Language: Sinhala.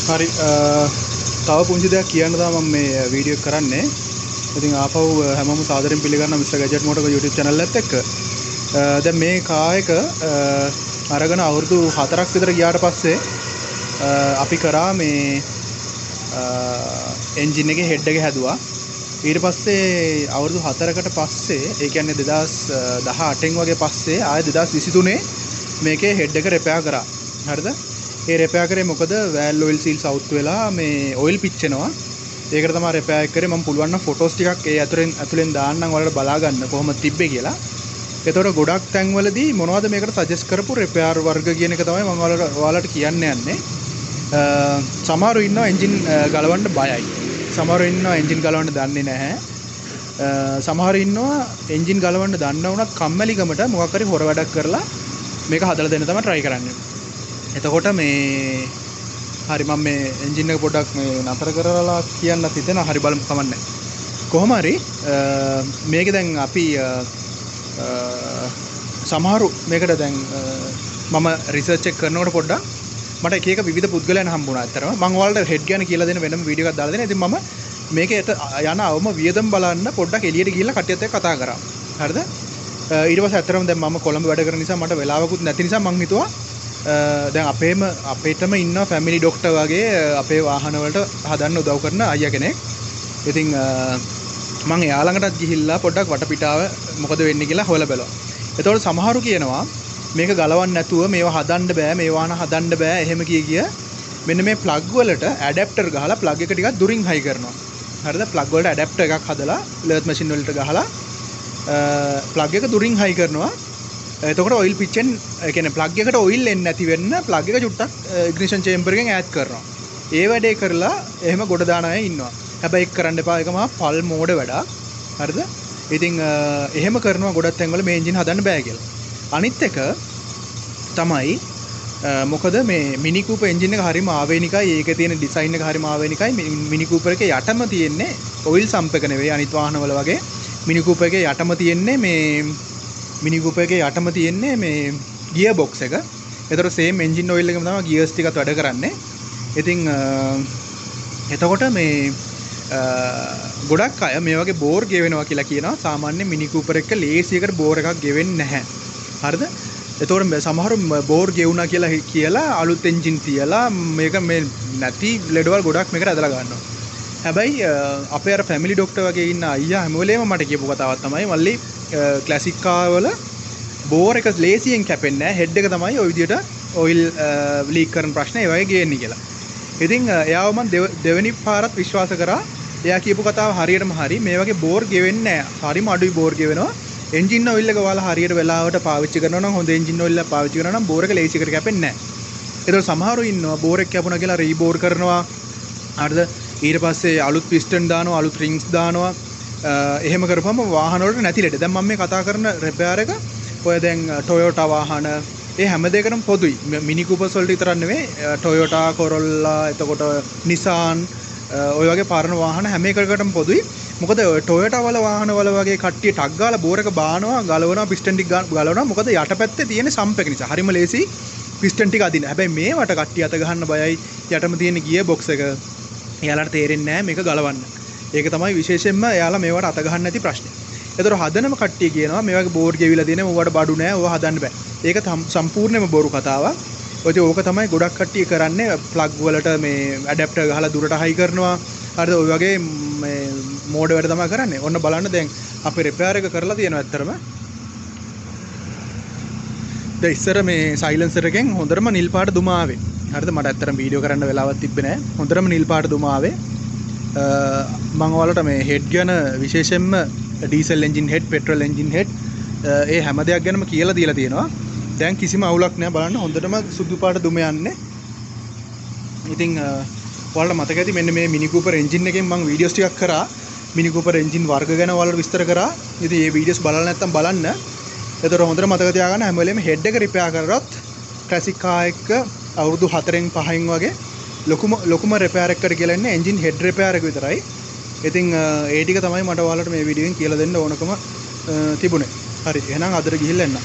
හරි තව පුංචි දෙයක් කියන්න තමයි මම මේ වීඩියෝ එක කරන්නේ. ඉතින් ආපහු හැමෝම සාදරයෙන් පිළිගන්නවා Mr. Gadget Motor YouTube channel එකත් එක්ක. දැන් මේ කාර් එක අරගෙන අවුරුදු 4ක් විතර ගියාට පස්සේ අපි කරා මේ එන්ජින් එකේ හෙඩ් එක හැදුවා. ඊට පස්සේ අවුරුදු 4කට පස්සේ ඒ කියන්නේ 2018 වගේ පස්සේ ආයෙ 2023 මේකේ හෙඩ් එක රිපෙයාර් කරා. හරිද? ඒ රිපෙයාර් කරේ මොකද වෑල් ඔයිල් සීල්ස් අවුත් වෙලා මේ ඔයිල් පිච්චෙනවා. ඒකට තමයි රිපෙයාර් කරේ. මම පුළුවන් නම් ෆොටෝස් ටිකක් ඒ ඇතුලෙන් දාන්නම් ඔයාලට බලා ගන්න කොහොමද තිබ්බේ කියලා. ඒතකොට ගොඩක් තැන්වලදී මොනවද මේකට සජෙස්ට් කරපු රිපෙයාර් වර්ග කියන එක තමයි මම ඔයාලට කියන්න යන්නේ. සමහරව ඉන්නවා එන්ජින් ගලවන්න බයයි. සමහරව ඉන්නවා එන්ජින් ගලවන්න දන්නේ නැහැ. සමහරව ඉන්නවා එන්ජින් ගලවන්න දන්න වුණත් කම්මැලිකමට මොකක් හරි හොර වැඩක් කරලා මේක හදලා දෙන්න තමයි try කරන්නේ. එතකොට මේ හරි මම මේ එන්ජින් එක පොඩ්ඩක් මේ නතර කරලා කියන්නත් හිතෙනවා. හරි බලමු කමන්නේ. කොහොම හරි මේක දැන් අපි සමහරු මේකට දැන් මම රිසර්ච් එක කරනකොට පොඩ්ඩක් මට එක එක විවිධ පුද්ගලයන් හම්බුණා. ඇත්තටම මම ඔයාලට හෙඩ් ගැන කියලා දෙන වෙනම වීඩියෝ එකක් දාලා දෙනවා. ඉතින් මම මේකේට යන අවම වියදම් බලන්න පොඩ්ඩක් එළියට ගිහිල්ලා කට්ටියත් එක්ක කතා කරා. හරිද? ඊට පස්සේ ඇත්තටම දැන් මම කොළඹ වැඩ කරන නිසා මට වෙලාවකුත් නැති නිසා මං හිතුවා දැන් අපේටම ඉන්න ෆැමිලි ඩොක්ටර් වගේ අපේ වාහන වලට හදන්න උදව් කරන අයියා කෙනෙක්. ඉතින් මම එයා ළඟටත් ගිහිල්ලා පොඩ්ඩක් වටපිටාව මොකද වෙන්නේ කියලා හොයලා බලුවා. එතකොට සමහරු කියනවා මේක ගලවන්න නැතුව මේවා හදන්න බෑ, මේ වාහන හදන්න බෑ එහෙම කිය මෙන්න මේ ප්ලග් වලට ඇඩැප්ටර් ගහලා ප්ලග් එක ටිකක් දුරින් හයි කරනවා. හරිද? ප්ලග් වලට ඇඩැප්ටර් එකක් හදලා ලර්ත් මැෂින් වලට ගහලා ප්ලග් එක දුරින් හයි කරනවා. එතකොට ඔයිල් පිච්චෙන් ඒ කියන්නේ ප්ලග් එකට ඔයිල් එන්නේ නැති වෙන්න ප්ලග් එක චුට්ටක් ඉග්නිෂන් චේම්බර් එකෙන් ඈඩ් කරනවා. ඒ වැඩේ කරලා එහෙම ගොඩ දාන අය ඉන්නවා. හැබැයි ඒක කරන්න එපා. ඒක මහා පල් මෝඩ වැඩක්. හරිද? ඉතින් එහෙම කරනවා ගොඩක් තැන්වල මේ එන්ජින් හදන්න බෑ කියලා. අනිත් එක තමයි මොකද මේ මිනි කූපර් එන්ජින් එක හරිම ආවේනිකයි. ඒකේ තියෙන ඩිසයින් එක හරිම ආවේනිකයි. මිනි කූපර් එකේ යටම තියෙන්නේ ඔයිල් සම්ප් එක නෙවෙයි අනිත් වාහනවල වගේ. මිනි කූපර් එකේ යටම තියෙන්නේ මේ මිනි කූපර් එකේ යටම තියෙන්නේ මේ ගියර් බොක්ස් එක. ඒතර සේම් එන්ජින් ඔයිල් එකම තමයි ගියර්ස් ටිකත් වැඩ කරන්නේ. ඉතින් එතකොට මේ ගොඩක් අය මේ වගේ බෝර් ගෙවෙනවා කියලා කියනවා. සාමාන්‍ය මිනි කූපර් එක ලේසියකට බෝර් එකක් ගෙවෙන්නේ නැහැ. හරිද? එතකොට සමහරු බෝර් ගෙවුණා කියලා අලුත් එන්ජින් තියලා මේක මේ නැති ලෙඩවල් ගොඩක් මේකට ඇදලා ගන්නවා. හැබැයි අපේ අර ෆැමිලි ඩොක්ටර් වගේ ඉන්න අයියා හැම වෙලේම මට කියපු කතාවක් තමයි මල්ලි ක්ලාසික් කාර් වල බෝර් එක ලේසියෙන් කැපෙන්නේ නැහැ. හෙඩ් එක තමයි ওই විදියට ඔයිල් ලීක් කරන ප්‍රශ්නේ ඒ වගේ ගේන්නේ කියලා. ඉතින් එයාව මම දෙවෙනි පාරත් විශ්වාස කරා. එයා කියපු කතාව හරියටම හරි. මේ වගේ බෝර් ගෙවෙන්නේ නැහැ. හරිම අඩුයි බෝර් ගෙවෙනවා. එන්ජින් ඔයිල් එක ඔයාලා හරියට වෙලාවට පාවිච්චි කරනවා නම් හොඳ එන්ජින් ඔයිල් එකක් පාවිච්චි කරනවා නම් බෝර් එක ලේසියකට කැපෙන්නේ නැහැ. ඒතකොට සමහරව ඉන්නවා බෝර් එක කැපුණා කියලා රීබෝර් කරනවා. හරිද? ඊට පස්සේ අලුත් පිස්ටන් දානවා, අලුත් රින්ග්ස් දානවා. එහෙම කරපුවම වාහන වලට නැති ලෙඩ. දැන් මම මේ කතා කරන රිපෙයාර් එක ඔය දැන් Toyota වාහන ඒ හැම දෙයකටම පොදුයි. මිනි කූපර්ස් වලට විතරක් නෙවෙයි Toyota Corolla එතකොට Nissan ඔය වගේ පරණ වාහන හැම එකකටම පොදුයි. මොකද Toyota වල වාහන වල වගේ කට්ටිය ටක් ගාලා බෝර් එක බානවා, ගලවනවා, පිස්ටන් ටික ගලවනවා. මොකද යටපැත්තේ තියෙන සම්ප් එක නිසා. හරිම ලේසි පිස්ටන් ටික අදින්න. හැබැයි මේවට කට්ටිය අත ගහන්න බයයි. යටම තියෙන ගියර් බොක්ස් එක එයාලට තේරෙන්නේ නැහැ මේක ගලවන්න. ඒක තමයි විශේෂයෙන්ම එයාලා මේවට අත ගහන්න නැති ප්‍රශ්නේ. ඒතර හදනම කට්ටිය කියනවා මේ වගේ බෝර් ගෙවිලා දෙන මොවට බඩු නැහැ, ඕවා හදන්න බෑ. ඒක සම්පූර්ණයෙන්ම බොරු කතාවක්. ඔය ඕක තමයි ගොඩක් කට්ටිය කරන්නේ ප්ලග් වලට මේ ඇඩැප්ටර් ගහලා දුරට හයි කරනවා. හරිද? ඔය වගේ මේ මෝඩ වැඩ තමයි කරන්නේ. ඔන්න බලන්න දැන් අපි රිපෙයාර් එක කරලා තියෙනවා ඇත්තටම. දැන් ඉස්සර මේ සයිලන්සර් එකෙන් හොඳටම නිල් පාට දුම ආවේ. හරිද? මට ඇත්තටම වීඩියෝ කරන්න වෙලාවක් තිබ්බේ නැහැ. හොඳටම නිල් පාට දුම ආවේ. මම ඔයාලට මේ හෙඩ් ගැන විශේෂයෙන්ම diesel engine head, petrol engine head ඒ හැම දෙයක් ගැනම කියලා දීලා තියෙනවා. දැන් කිසිම අවුලක් නැහැ. බලන්න හොඳටම සුදු පාට දුම යන්නේ. ඉතින් ඔයාලට මතක ඇති මෙන්න මේ මිනි කූපර් එන්ජින් එකෙන් මම වීඩියෝස් ටිකක් කරා. මිනි කූපර් එන්ජින් වර්ග ගැන ඔයාලට විස්තර කරා. ඉතින් මේ වීඩියෝස් බලලා නැත්නම් බලන්න. ඒතර හොඳට මතක තියාගන්න හැම වෙලේම හෙඩ් එක රිපෙයාර් කරරොත් ක්ලාසික් කාර් එක අවුරුදු 4න් 5න් වගේ ලොකුම රිපෙයාර් එකකට කියලා ඉන්නේ එන්ජින් හෙඩ් රිපෙයාර් එක විතරයි. ඉතින් ඒ ටික තමයි මට ඔයාලට මේ වීඩියෝෙන් කියලා දෙන්න ඕනකම තිබුණේ. හරි. එහෙනම් අදට ගිහිල්ලා එන්න.